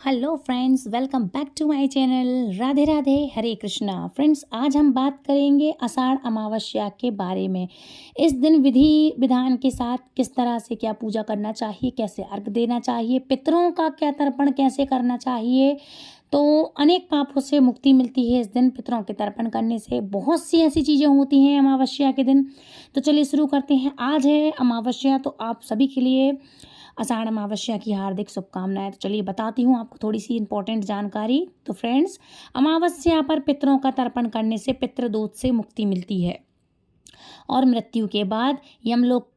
Hello friends, welcome back to my channel. Radhe Radhe, Hare Krishna. Friends, आज हम बात करेंगे आषाढ़ अमावस्या के बारे में। इस दिन विधि विधान के साथ किस तरह से क्या पूजा करना चाहिए, कैसे अर्घ देना चाहिए, पितरों का क्या तर्पण कैसे करना चाहिए। तो अनेक पापों से मुक्ति मिलती है इस दिन पितरों के तर्पण करने से। बहुत सी ऐसी चीज़ें होती हैं अमावस्या के दिन। तो चलिए शुरू करते हैं। आज है अमावस्या, तो आप सभी के लिए आषाढ़ अमावस्या की हार्दिक शुभकामनाएं। तो चलिए बताती हूँ आपको थोड़ी सी इंपॉर्टेंट जानकारी। तो फ्रेंड्स, अमावस्या पर पितरों का तर्पण करने से पितृदोष से मुक्ति मिलती है और मृत्यु के बाद यमलोक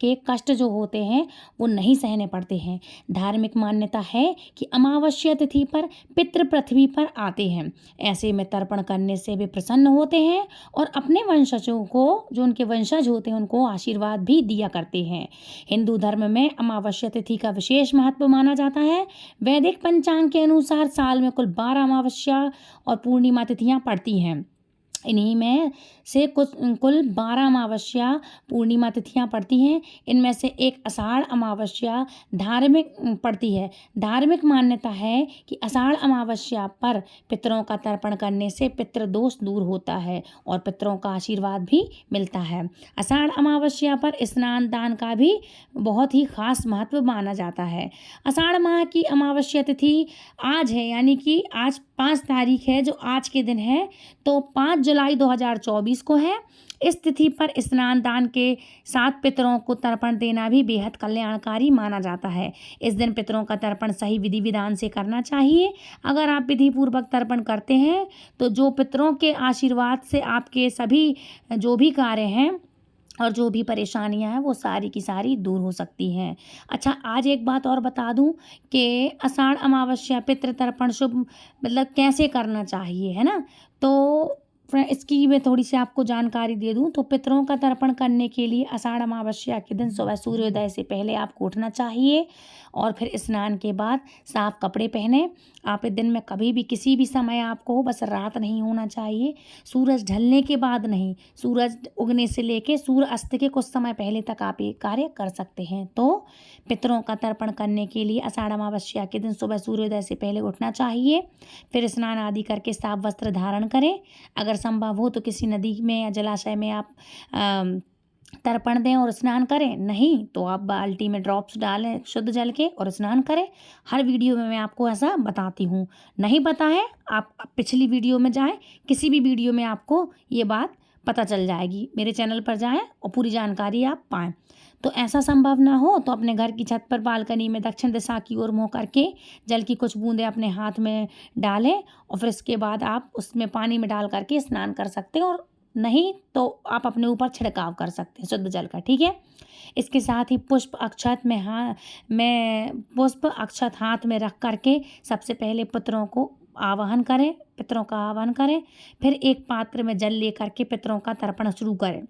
के कष्ट जो होते हैं वो नहीं सहने पड़ते हैं। धार्मिक मान्यता है कि अमावस्या तिथि पर पितृ पृथ्वी पर आते हैं। ऐसे में तर्पण करने से वे प्रसन्न होते हैं और अपने वंशजों को, जो उनके वंशज होते हैं, उनको आशीर्वाद भी दिया करते हैं। हिंदू धर्म में अमावस्या तिथि का विशेष महत्व माना जाता है। वैदिक पंचांग के अनुसार साल में कुल 12 अमावस्या और पूर्णिमा तिथियां पड़ती हैं। इन्हीं में से कुल 12 अमावस्या पूर्णिमा तिथियां पड़ती हैं। इनमें से एक आषाढ़ अमावस्या धार्मिक पड़ती है। धार्मिक मान्यता है कि आषाढ़ अमावस्या पर पितरों का तर्पण करने से पितृदोष दूर होता है और पितरों का आशीर्वाद भी मिलता है। आषाढ़ अमावस्या पर स्नान दान का भी बहुत ही खास महत्व माना जाता है। आषाढ़ माह की अमावस्या तिथि आज है, यानी कि आज 5 तारीख है, जो आज के दिन है। तो 5 जुलाई 2024 को है। इस तिथि पर स्नान दान के साथ पितरों को तर्पण देना भी बेहद कल्याणकारी माना जाता है। इस दिन पितरों का तर्पण सही विधि विधान से करना चाहिए। अगर आप विधि पूर्वक तर्पण करते हैं तो जो पितरों के आशीर्वाद से आपके सभी जो भी कार्य हैं और जो भी परेशानियां हैं वो सारी की सारी दूर हो सकती हैं। अच्छा, आज एक बात और बता दूं कि आषाढ़ अमावस्या पितृ तर्पण शुभ मतलब कैसे करना चाहिए, है ना। तो इसकी मैं थोड़ी सी आपको जानकारी दे दूं। तो पितरों का तर्पण करने के लिए आषाढ़ अमावस्या के दिन सुबह सूर्योदय से पहले आपको उठना चाहिए और फिर स्नान के बाद साफ कपड़े पहने। आप इस दिन में कभी भी किसी भी समय आपको हो, बस रात नहीं होना चाहिए। सूरज ढलने के बाद नहीं, सूरज उगने से लेके सूर्य अस्त के कुछ समय पहले तक आप ये कार्य कर सकते हैं। तो पितरों का तर्पण करने के लिए आषाढ़ अमावस्या के दिन सुबह सूर्योदय से पहले उठना चाहिए। फिर स्नान आदि करके साफ वस्त्र धारण करें। अगर संभव हो तो किसी नदी में या जलाशय में आप तर्पण दें और स्नान करें। नहीं तो आप बाल्टी में ड्रॉप्स डालें शुद्ध जल के और स्नान करें। हर वीडियो में मैं आपको ऐसा बताती हूँ। नहीं पता है, आप पिछली वीडियो में जाएं, किसी भी वीडियो में आपको ये बात पता चल जाएगी। मेरे चैनल पर जाएं और पूरी जानकारी आप पाएं। तो ऐसा संभव ना हो तो अपने घर की छत पर बालकनी में दक्षिण दिशा की ओर मुँह करके जल की कुछ बूंदें अपने हाथ में डालें और फिर इसके बाद आप उसमें पानी में डाल करके स्नान कर सकते हैं, और नहीं तो आप अपने ऊपर छिड़काव कर सकते हैं शुद्ध जल का। ठीक है। इसके साथ ही पुष्प अक्षत हाथ में रख करके सबसे पहले पितरों का आवाहन करें। फिर एक पात्र में जल लेकर के पितरों का तर्पण शुरू करें।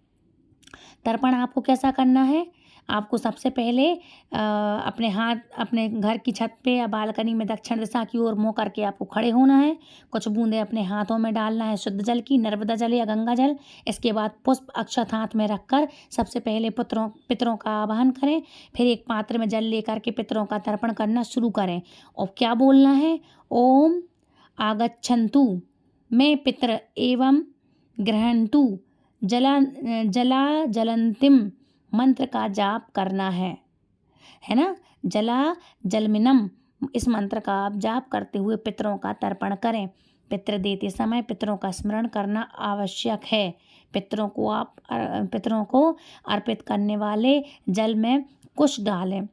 तर्पण आपको कैसा करना है? आपको सबसे पहले अपने घर की छत पे या बालकनी में दक्षिण दिशा की ओर मुँह करके आपको खड़े होना है। कुछ बूंदें अपने हाथों में डालना है शुद्ध जल की, नर्मदा जल या गंगा जल। इसके बाद पुष्प अक्षत हाथ में रखकर सबसे पहले पितरों का आवाहन करें। फिर एक पात्र में जल लेकर के पितरों का तर्पण करना शुरू करें। और क्या बोलना है? ओम आगच्छन्तु मे पितर एवं गृह्णन्तु जलंतिम मंत्र का जाप करना है ना। जलमिनम, इस मंत्र का आप जाप करते हुए पितरों का तर्पण करें। पितृ देते समय पितरों का स्मरण करना आवश्यक है। पितरों को अर्पित करने वाले जल में कुश डालें,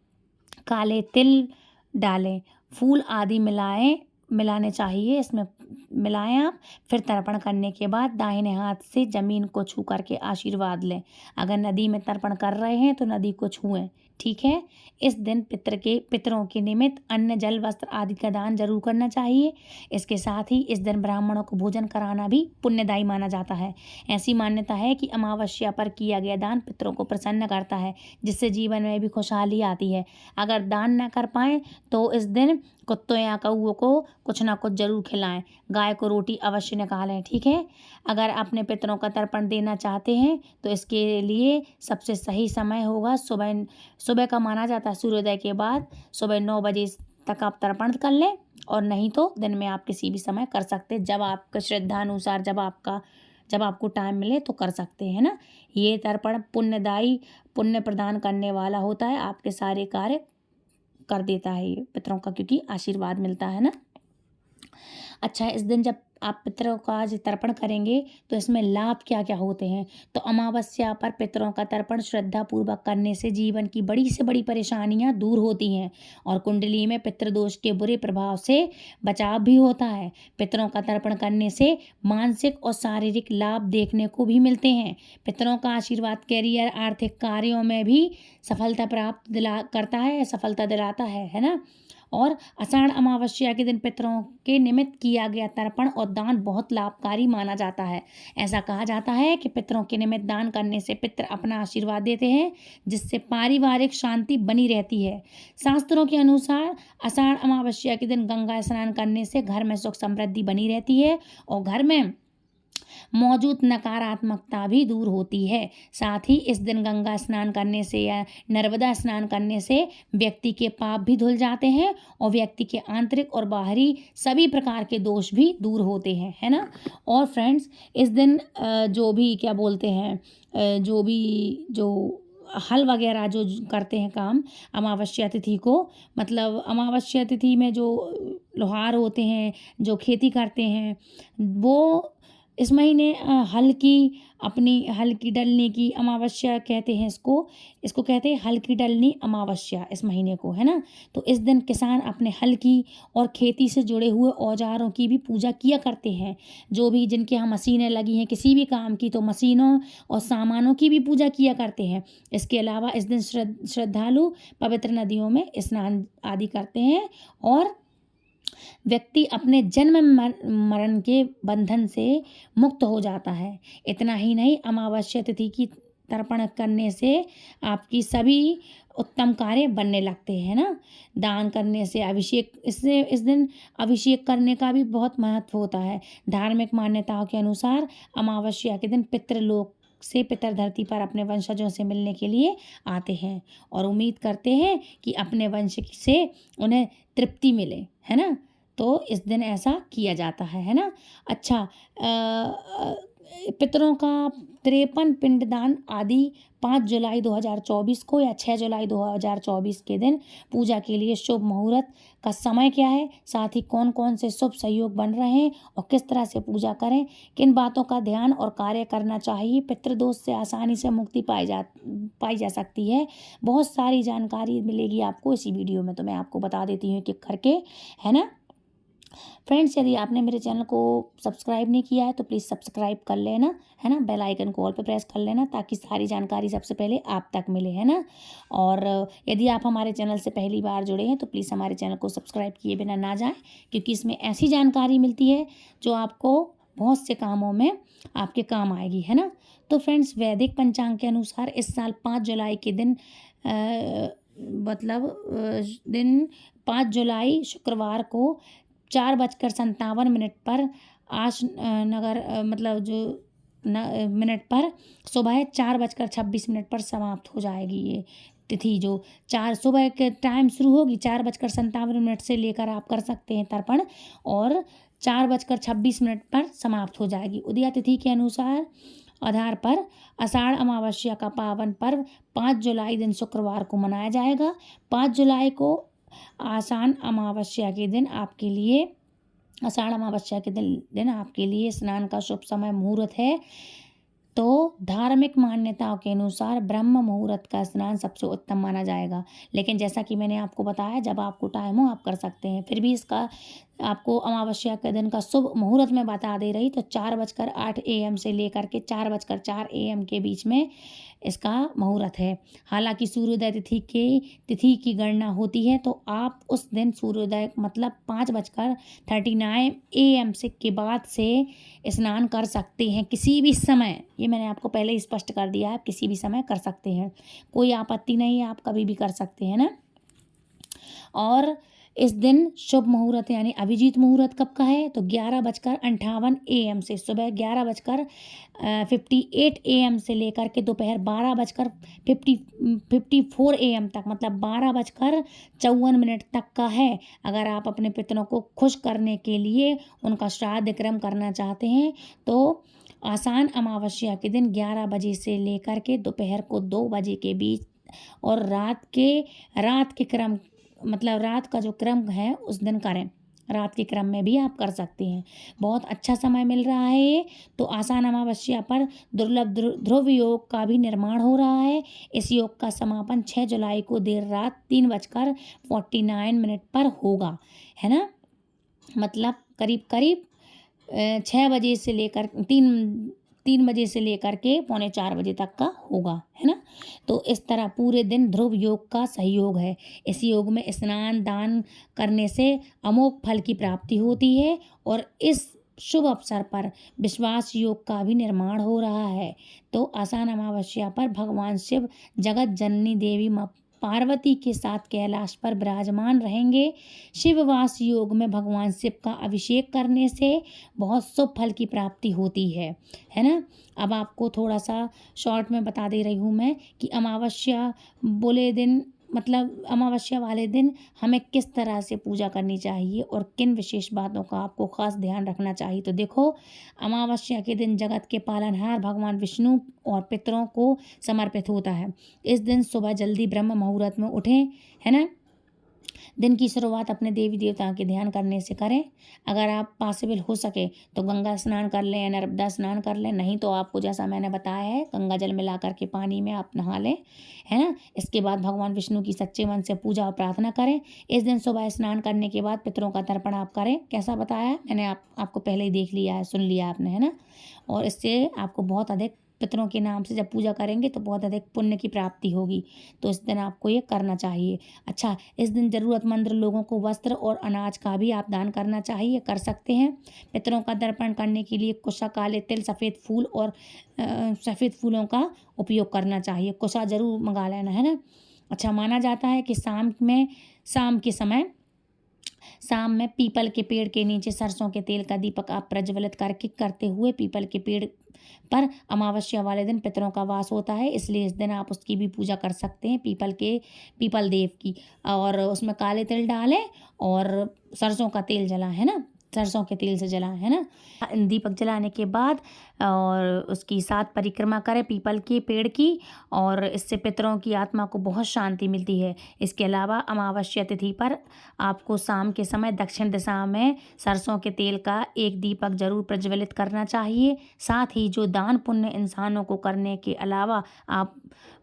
काले तिल डालें, फूल आदि मिलाने चाहिए, इसमें मिलाएं आप। फिर तर्पण करने के बाद दाहिने हाथ से जमीन को छू करके आशीर्वाद लें। अगर नदी में तर्पण कर रहे हैं तो नदी को छुएं। ठीक है। इस दिन पितरों के निमित्त अन्न जल वस्त्र आदि का दान जरूर करना चाहिए। इसके साथ ही इस दिन ब्राह्मणों को भोजन कराना भी पुण्यदायी माना जाता है। ऐसी मान्यता है कि अमावस्या पर किया गया दान पितरों को प्रसन्न करता है, जिससे जीवन में भी खुशहाली आती है। अगर दान न कर पाएं तो इस दिन कुत्तों या कौओं को कुछ ना कुछ जरूर खिलाएं। गाय को रोटी अवश्य निकालें। ठीक है। अगर अपने पितरों का तर्पण देना चाहते हैं तो इसके लिए सबसे सही समय होगा सुबह का माना जाता है। सूर्योदय के बाद सुबह 9 बजे तक आप तर्पण कर लें, और नहीं तो दिन में आप किसी भी समय कर सकते हैं, जब आपका श्रद्धा अनुसार, जब आपको टाइम मिले तो कर सकते हैं ना। ये तर्पण पुण्यदायी, पुण्य प्रदान करने वाला होता है, आपके सारे कार्य कर देता है ये पितरों का, क्योंकि आशीर्वाद मिलता है ना। अच्छा, इस दिन जब आप पितरों का आज तर्पण करेंगे तो इसमें लाभ क्या क्या होते हैं। तो अमावस्या पर पितरों का तर्पण श्रद्धा पूर्वक करने से जीवन की बड़ी से बड़ी परेशानियां दूर होती हैं और कुंडली में पितृदोष के बुरे प्रभाव से बचाव भी होता है। पितरों का तर्पण करने से मानसिक और शारीरिक लाभ देखने को भी मिलते हैं। पितरों का आशीर्वाद कैरियर, आर्थिक कार्यों में भी सफलता सफलता दिलाता है ना। और आषाढ़ अमावस्या के दिन पितरों के निमित्त किया गया तर्पण और दान बहुत लाभकारी माना जाता है। ऐसा कहा जाता है कि पितरों के निमित्त दान करने से पितर अपना आशीर्वाद देते हैं, जिससे पारिवारिक शांति बनी रहती है। शास्त्रों के अनुसार आषाढ़ अमावस्या के दिन गंगा स्नान करने से घर में सुख समृद्धि बनी रहती है और घर में मौजूद नकारात्मकता भी दूर होती है। साथ ही इस दिन गंगा स्नान करने से या नर्मदा स्नान करने से व्यक्ति के पाप भी धुल जाते हैं और व्यक्ति के आंतरिक और बाहरी सभी प्रकार के दोष भी दूर होते हैं, है ना। और फ्रेंड्स, इस दिन जो भी क्या बोलते हैं, जो हल वगैरह जो करते हैं काम अमावस्या तिथि को, मतलब अमावस्या तिथि में जो लोहार होते हैं, जो खेती करते हैं, वो इस महीने हल की डलने की अमावस्या कहते हैं इसको कहते हैं हल की डलनी अमावस्या इस महीने को, है ना। तो इस दिन किसान अपने हल की और खेती से जुड़े हुए औजारों की भी पूजा किया करते हैं। जो भी जिनके यहाँ मशीनें लगी हैं किसी भी काम की, तो मशीनों और सामानों की भी पूजा किया करते हैं। इसके अलावा इस दिन श्रद्धालु पवित्र नदियों में स्नान आदि करते हैं और व्यक्ति अपने जन्म मरण के बंधन से मुक्त हो जाता है। इतना ही नहीं, अमावस्या तिथि की तर्पण करने से आपकी सभी उत्तम कार्य बनने लगते हैं ना। दान करने से इस दिन अभिषेक करने का भी बहुत महत्व होता है। धार्मिक मान्यताओं के अनुसार अमावस्या के दिन पितृलोक से पितर धरती पर अपने वंशजों से मिलने के लिए आते हैं और उम्मीद करते हैं कि अपने वंश से उन्हें तृप्ति मिले, है ना। तो इस दिन ऐसा किया जाता है ना। अच्छा, पितरों का 53 पिंडदान आदि 5 जुलाई 2024 को या 6 जुलाई 2024 के दिन पूजा के लिए शुभ मुहूर्त का समय क्या है, साथ ही कौन कौन से शुभ सहयोग बन रहे हैं और किस तरह से पूजा करें, किन बातों का ध्यान और कार्य करना चाहिए, पितृदोष से आसानी से मुक्ति पाई जा सकती है। बहुत सारी जानकारी मिलेगी आपको इसी वीडियो में, तो मैं आपको बता देती हूँ कि करके, है ना। फ्रेंड्स, यदि आपने मेरे चैनल को सब्सक्राइब नहीं किया है तो प्लीज़ सब्सक्राइब कर लेना, है ना। बेल आइकन को ऑल पे प्रेस कर लेना ताकि सारी जानकारी सबसे पहले आप तक मिले, है ना। और यदि आप हमारे चैनल से पहली बार जुड़े हैं तो प्लीज़ हमारे चैनल को सब्सक्राइब किए बिना ना जाएं, क्योंकि इसमें ऐसी जानकारी मिलती है जो आपको बहुत से कामों में आपके काम आएगी, है ना। तो फ्रेंड्स, वैदिक पंचांग के अनुसार इस साल 5 जुलाई के दिन दिन 5 जुलाई शुक्रवार को 4:57 पर मिनट पर सुबह 4:26 पर समाप्त हो जाएगी ये तिथि। जो सुबह के टाइम शुरू होगी 4:57 से लेकर आप कर सकते हैं तर्पण, और 4:26 पर समाप्त हो जाएगी। उदया तिथि के आधार पर आषाढ़ अमावस्या का पावन पर्व 5 जुलाई दिन शुक्रवार को मनाया जाएगा। 5 जुलाई को आषाढ़ अमावस्या के दिन आपके लिए स्नान का शुभ समय मुहूर्त है। तो धार्मिक मान्यताओं के अनुसार ब्रह्म मुहूर्त का स्नान सबसे उत्तम माना जाएगा, लेकिन जैसा कि मैंने आपको बताया, जब आपको टाइम हो आप कर सकते हैं। फिर भी इसका आपको अमावस्या के दिन का शुभ मुहूर्त में बता दे रही, तो 4:08 AM से लेकर के 4:04 AM के बीच में इसका मुहूर्त है। हालांकि सूर्योदय तिथि की गणना होती है, तो आप उस दिन सूर्योदय मतलब 5:39 AM के बाद से स्नान कर सकते हैं किसी भी समय। ये मैंने आपको पहले ही स्पष्ट कर दिया है, आप किसी भी समय कर सकते हैं, कोई आपत्ति नहीं है, आप कभी भी कर सकते हैं ना। और इस दिन शुभ मुहूर्त यानी अभिजीत मुहूर्त कब का है, तो 11:58 AM से सुबह 11:58 AM से लेकर के दोपहर 12:54 AM तक, मतलब 12:54 तक का है। अगर आप अपने पितरों को खुश करने के लिए उनका श्राद्ध क्रम करना चाहते हैं तो आसान अमावस्या के दिन 11 बजे से लेकर के दोपहर को 2 बजे के बीच और रात के क्रम, मतलब रात का जो क्रम है उस दिन करें। रात के क्रम में भी आप कर सकते हैं। बहुत अच्छा समय मिल रहा है ये। तो आसान अमावस्या पर दुर्लभ ध्रुव योग का भी निर्माण हो रहा है। इस योग का समापन 6 जुलाई को देर रात 3:49 पर होगा, है ना। मतलब करीब करीब 6 बजे से लेकर 3 बजे से लेकर के 3:45 तक का होगा, है ना। तो इस तरह पूरे दिन ध्रुव योग का सहयोग है। इस योग में स्नान दान करने से अमोघ फल की प्राप्ति होती है और इस शुभ अवसर पर विश्वास योग का भी निर्माण हो रहा है। तो आसान अमावस्या पर भगवान शिव जगत जननी देवी माँ पार्वती के साथ कैलाश पर विराजमान रहेंगे। शिववास योग में भगवान शिव का अभिषेक करने से बहुत शुभ फल की प्राप्ति होती है ना। अब आपको थोड़ा सा शॉर्ट में बता दे रही हूँ मैं कि अमावस्या बोले दिन, मतलब अमावस्या वाले दिन हमें किस तरह से पूजा करनी चाहिए और किन विशेष बातों का आपको खास ध्यान रखना चाहिए। तो देखो, अमावस्या के दिन जगत के पालनहार भगवान विष्णु और पितरों को समर्पित होता है। इस दिन सुबह जल्दी ब्रह्म मुहूर्त में उठें, है ना। दिन की शुरुआत अपने देवी देवताओं के ध्यान करने से करें। अगर आप पॉसिबल हो सके तो गंगा स्नान कर लें या नर्मदा स्नान कर लें, नहीं तो आपको जैसा मैंने बताया है गंगा जल मिला करके पानी में आप नहा लें, है ना। इसके बाद भगवान विष्णु की सच्चे मन से पूजा और प्रार्थना करें। इस दिन सुबह स्नान करने के बाद पितरों का तर्पण आप करें। कैसा बताया मैंने, आपको पहले ही देख लिया है, सुन लिया आपने, है ना। और इससे आपको बहुत अधिक, पितरों के नाम से जब पूजा करेंगे तो बहुत अधिक पुण्य की प्राप्ति होगी। तो इस दिन आपको ये करना चाहिए। अच्छा, इस दिन ज़रूरतमंद लोगों को वस्त्र और अनाज का भी आप दान करना चाहिए, कर सकते हैं। पितरों का तर्पण करने के लिए कुशा, काले तिल, सफ़ेद फूल और सफ़ेद फूलों का उपयोग करना चाहिए। कुशा जरूर मंगा लेना, है ना। अच्छा, माना जाता है कि शाम में पीपल के पेड़ के नीचे सरसों के तेल का दीपक आप प्रज्वलित करते हुए पीपल के पेड़ पर अमावस्या वाले दिन पितरों का वास होता है, इसलिए इस दिन आप उसकी भी पूजा कर सकते हैं, पीपल देव की। और उसमें काले तिल डालें और सरसों का तेल जला, है ना, सरसों के तेल से जला, है ना। दीपक जलाने के बाद और उसकी 7 परिक्रमा करें पीपल के पेड़ की, और इससे पितरों की आत्मा को बहुत शांति मिलती है। इसके अलावा अमावस्या तिथि पर आपको शाम के समय दक्षिण दिशा में सरसों के तेल का एक दीपक जरूर प्रज्वलित करना चाहिए। साथ ही जो दान पुण्य इंसानों को करने के अलावा आप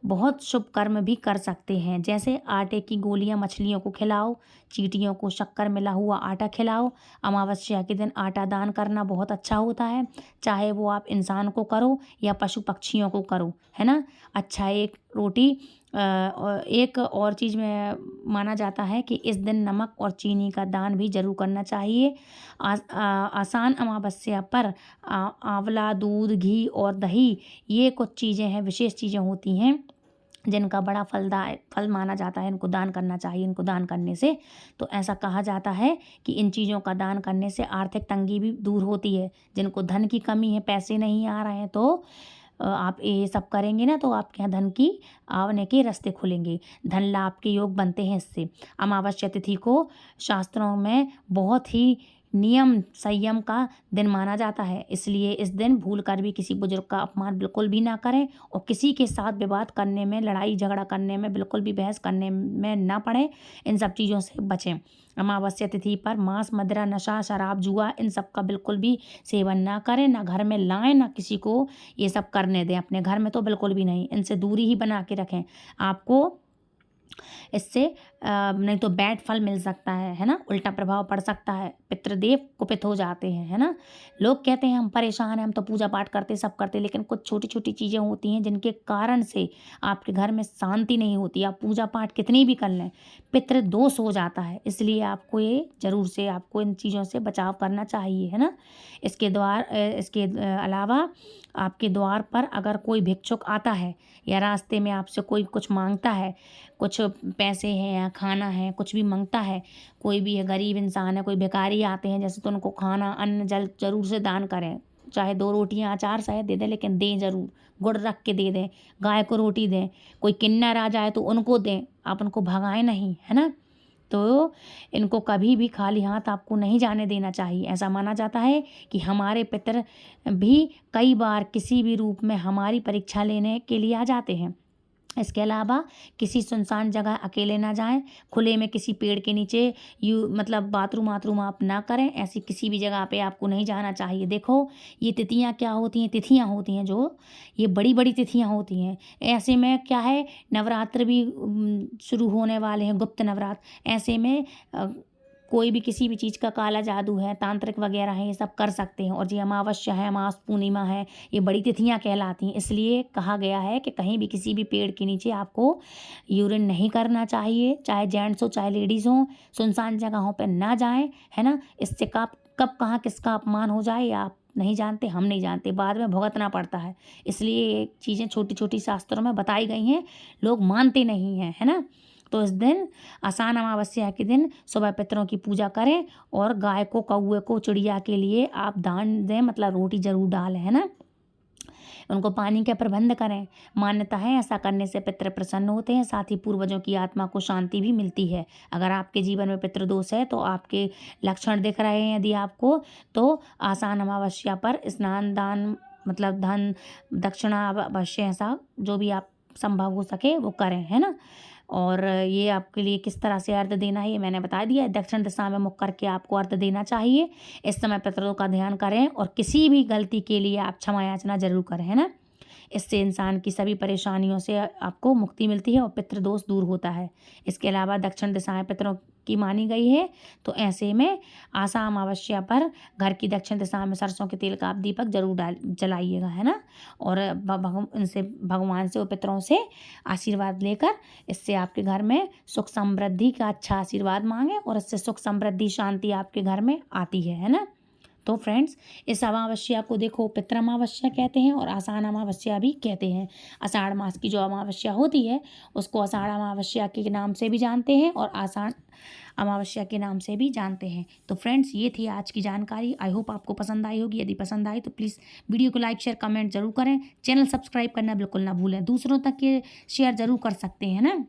बहुत शुभ कर्म भी कर सकते हैं, जैसे आटे की गोलियां मछलियों को खिलाओ, चींटियों को शक्कर मिला हुआ आटा खिलाओ। अमावस्या के दिन आटा दान करना बहुत अच्छा होता है, चाहे वो आप इंसान को करो या पशु पक्षियों को करो, है ना। अच्छा, एक रोटी एक और चीज़ में माना जाता है कि इस दिन नमक और चीनी का दान भी जरूर करना चाहिए। आसान अमावस्या पर आंवला, दूध, घी और दही, ये कुछ चीज़ें हैं, विशेष चीज़ें होती हैं जिनका बड़ा फल माना जाता है। इनको दान करना चाहिए। इनको दान करने से, तो ऐसा कहा जाता है कि इन चीज़ों का दान करने से आर्थिक तंगी भी दूर होती है। जिनको धन की कमी है, पैसे नहीं आ रहे हैं, तो आप ये सब करेंगे ना तो आपके यहाँ धन की आने के रास्ते खुलेंगे, धन लाभ के योग बनते हैं इससे। अमावस्या तिथि को शास्त्रों में बहुत ही नियम संयम का दिन माना जाता है, इसलिए इस दिन भूल कर भी किसी बुजुर्ग का अपमान बिल्कुल भी ना करें और किसी के साथ विवाद करने में, लड़ाई झगड़ा करने में, बिल्कुल भी बहस करने में ना पड़े। इन सब चीज़ों से बचें। अमावस्या तिथि पर मांस, मदिरा, नशा, शराब, जुआ, इन सब का बिल्कुल भी सेवन ना करें, ना घर में लाएं, ना किसी को ये सब करने दें। अपने घर में तो बिल्कुल भी नहीं, इनसे दूरी ही बना के रखें। आपको इससे नहीं तो बैड फल मिल सकता है ना, उल्टा प्रभाव पड़ सकता है, पितृदेव कुपित हो जाते हैं, है ना। लोग कहते हैं हम परेशान हैं, हम तो पूजा पाठ करते सब करते, लेकिन कुछ छोटी छोटी चीज़ें होती हैं जिनके कारण से आपके घर में शांति नहीं होती। आप पूजा पाठ कितनी भी कर लें, पितृदोष हो जाता है, इसलिए आपको ये जरूर से आपको इन चीज़ों से बचाव करना चाहिए, है ना। इसके अलावा आपके द्वार पर अगर कोई भिक्षुक आता है या रास्ते में आपसे कोई कुछ मांगता है, कुछ पैसे हैं या खाना है, कुछ भी मांगता है, कोई भी है गरीब इंसान है, कोई भिखारी आते हैं जैसे, तो उनको खाना अन्न जल ज़रूर से दान करें। चाहे 2 रोटियाँ अचार सहित दे दें, लेकिन दें ज़रूर, गुड़ रख के दे दें, गाय को रोटी दें। कोई किन्नर आ जाए तो उनको दें, आप उनको भगाएँ नहीं, है ना? तो इनको कभी भी खाली हाथ आपको नहीं जाने देना चाहिए। ऐसा माना जाता है कि हमारे पितर भी कई बार किसी भी रूप में हमारी परीक्षा लेने के लिए आ जाते हैं। इसके अलावा किसी सुनसान जगह अकेले ना जाएं, खुले में किसी पेड़ के नीचे मतलब बाथरूम वाथरूम आप ना करें, ऐसी किसी भी जगह पे आपको नहीं जाना चाहिए। देखो ये तिथियां क्या होती हैं, तिथियां होती हैं जो ये बड़ी बड़ी तिथियां होती हैं। ऐसे में क्या है, नवरात्र भी शुरू होने वाले हैं, गुप्त नवरात्र। ऐसे में कोई भी किसी भी चीज़ का काला जादू है, तांत्रिक वगैरह है, ये सब कर सकते हैं। और ये अमावस्या है, अमावस पूर्णिमा है, ये बड़ी तिथियां कहलाती हैं। इसलिए कहा गया है कि कहीं भी किसी भी पेड़ के नीचे आपको यूरिन नहीं करना चाहिए, चाहे जेंट्स हो चाहे लेडीज़ हो। सुनसान जगहों पर ना जाएं, है ना। इससे कब कहाँ किसका अपमान हो जाए आप नहीं जानते, हम नहीं जानते, बाद में भुगतना पड़ता है। इसलिए ये चीज़ें छोटी छोटी शास्त्रों में बताई गई हैं, लोग मानते नहीं हैं, है ना। तो इस दिन आसान अमावस्या के दिन सुबह पितरों की पूजा करें और गाय को, कौवे को, चिड़िया के लिए आप दान दें, मतलब रोटी जरूर डालें, है ना। उनको पानी का प्रबंध करें। मान्यता है ऐसा करने से पितृ प्रसन्न होते हैं, साथ ही पूर्वजों की आत्मा को शांति भी मिलती है। अगर आपके जीवन में पितृदोष है तो आपके लक्षण दिख रहे हैं यदि आपको, तो आसान अमावस्या पर स्नान, दान, मतलब धन दक्षिणा अवश्य ऐसा जो भी आप संभव हो सके वो करें, है ना। और ये आपके लिए किस तरह से अर्घ देना है ये मैंने बता दिया है। दक्षिण दिशा में मुख करके आपको अर्घ देना चाहिए। इस समय पितरों का ध्यान करें और किसी भी गलती के लिए आप क्षमा याचना जरूर करें, है ना। इससे इंसान की सभी परेशानियों से आपको मुक्ति मिलती है और पितृदोष दूर होता है। इसके अलावा दक्षिण दिशाएं पितरों की मानी गई है, तो ऐसे में आसा अमावस्या पर घर की दक्षिण दिशा में सरसों के तेल का आप दीपक जरूर जलाइएगा, है ना। और इनसे भगवान से और पितरों से आशीर्वाद लेकर इससे आपके घर में सुख समृद्धि का अच्छा आशीर्वाद मांगे और इससे सुख समृद्धि शांति आपके घर में आती है ना। तो फ्रेंड्स, इस अमावस्या को देखो पितृ अमावस्या कहते हैं और आषाढ़ अमावस्या भी कहते हैं। आषाढ़ मास की जो अमावस्या होती है उसको आषाढ़ अमावस्या के नाम से भी जानते हैं और आषाढ़ अमावस्या के नाम से भी जानते हैं। तो फ्रेंड्स, ये थी आज की जानकारी। आई होप आपको पसंद आई होगी। यदि पसंद आई तो प्लीज़ वीडियो को लाइक शेयर कमेंट जरूर करें। चैनल सब्सक्राइब करना बिल्कुल ना भूलें। दूसरों तक ये शेयर जरूर कर सकते हैं ना।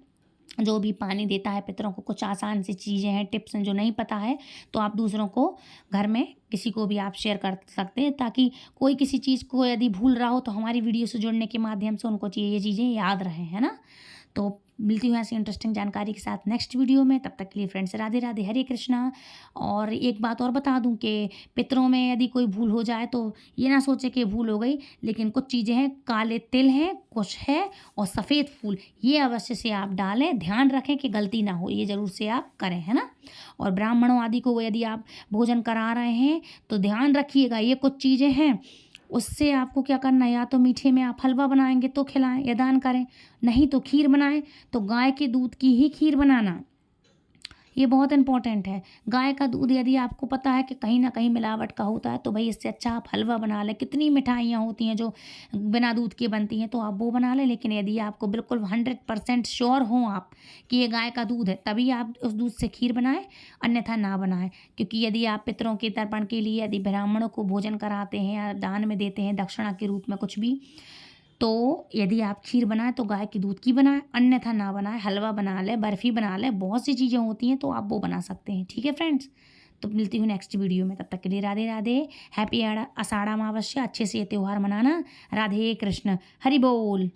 जो भी पानी देता है पितरों को, कुछ आसान सी चीज़ें हैं, टिप्स हैं जो नहीं पता है तो आप दूसरों को घर में किसी को भी आप शेयर कर सकते हैं, ताकि कोई किसी चीज़ को यदि भूल रहा हो तो हमारी वीडियो से जुड़ने के माध्यम से उनको ये चीज़ें याद रहें, है ना। तो मिलती हूँ ऐसी इंटरेस्टिंग जानकारी के साथ नेक्स्ट वीडियो में। तब तक के लिए फ्रेंड्स राधे राधे, हरे कृष्णा। और एक बात और बता दूं कि पितरों में यदि कोई भूल हो जाए तो ये ना सोचे कि भूल हो गई, लेकिन कुछ चीज़ें हैं, काले तिल हैं, कुछ है और सफ़ेद फूल, ये अवश्य से आप डालें। ध्यान रखें कि गलती ना हो, ये ज़रूर से आप करें, है ना। और ब्राह्मणों आदि को यदि आप भोजन करा रहे हैं तो ध्यान रखिएगा, ये कुछ चीज़ें हैं, उससे आपको क्या करना है, या तो मीठे में आप हलवा बनाएंगे तो खिलाएं या दान करें, नहीं तो खीर बनाएं तो गाय के दूध की ही खीर बनाना, ये बहुत इंपॉर्टेंट है। गाय का दूध यदि आपको पता है कि कहीं ना कहीं मिलावट का होता है तो भाई इससे अच्छा आप हलवा बना लें। कितनी मिठाइयाँ होती हैं जो बिना दूध के बनती हैं, तो आप वो बना लें। लेकिन यदि आपको बिल्कुल 100% श्योर हो आप कि ये गाय का दूध है, तभी आप उस दूध से खीर बनाएं, अन्यथा ना बनाएं। क्योंकि यदि आप पितरों के तर्पण के लिए यदि ब्राह्मणों को भोजन कराते हैं या दान में देते हैं दक्षिणा के रूप में कुछ भी, तो यदि आप खीर बनाएं तो गाय के दूध की बनाएं, अन्यथा ना बनाएं। हलवा बना लें, बर्फ़ी बना लें, बहुत सी चीज़ें होती हैं तो आप वो बना सकते हैं। ठीक है फ्रेंड्स, तो मिलती हूँ नेक्स्ट वीडियो में। तब तक के लिए राधे राधे, हैप्पी आषाढ़ अमावस्या, अच्छे से ये त्यौहार मनाना। राधे कृष्ण, हरि बोल।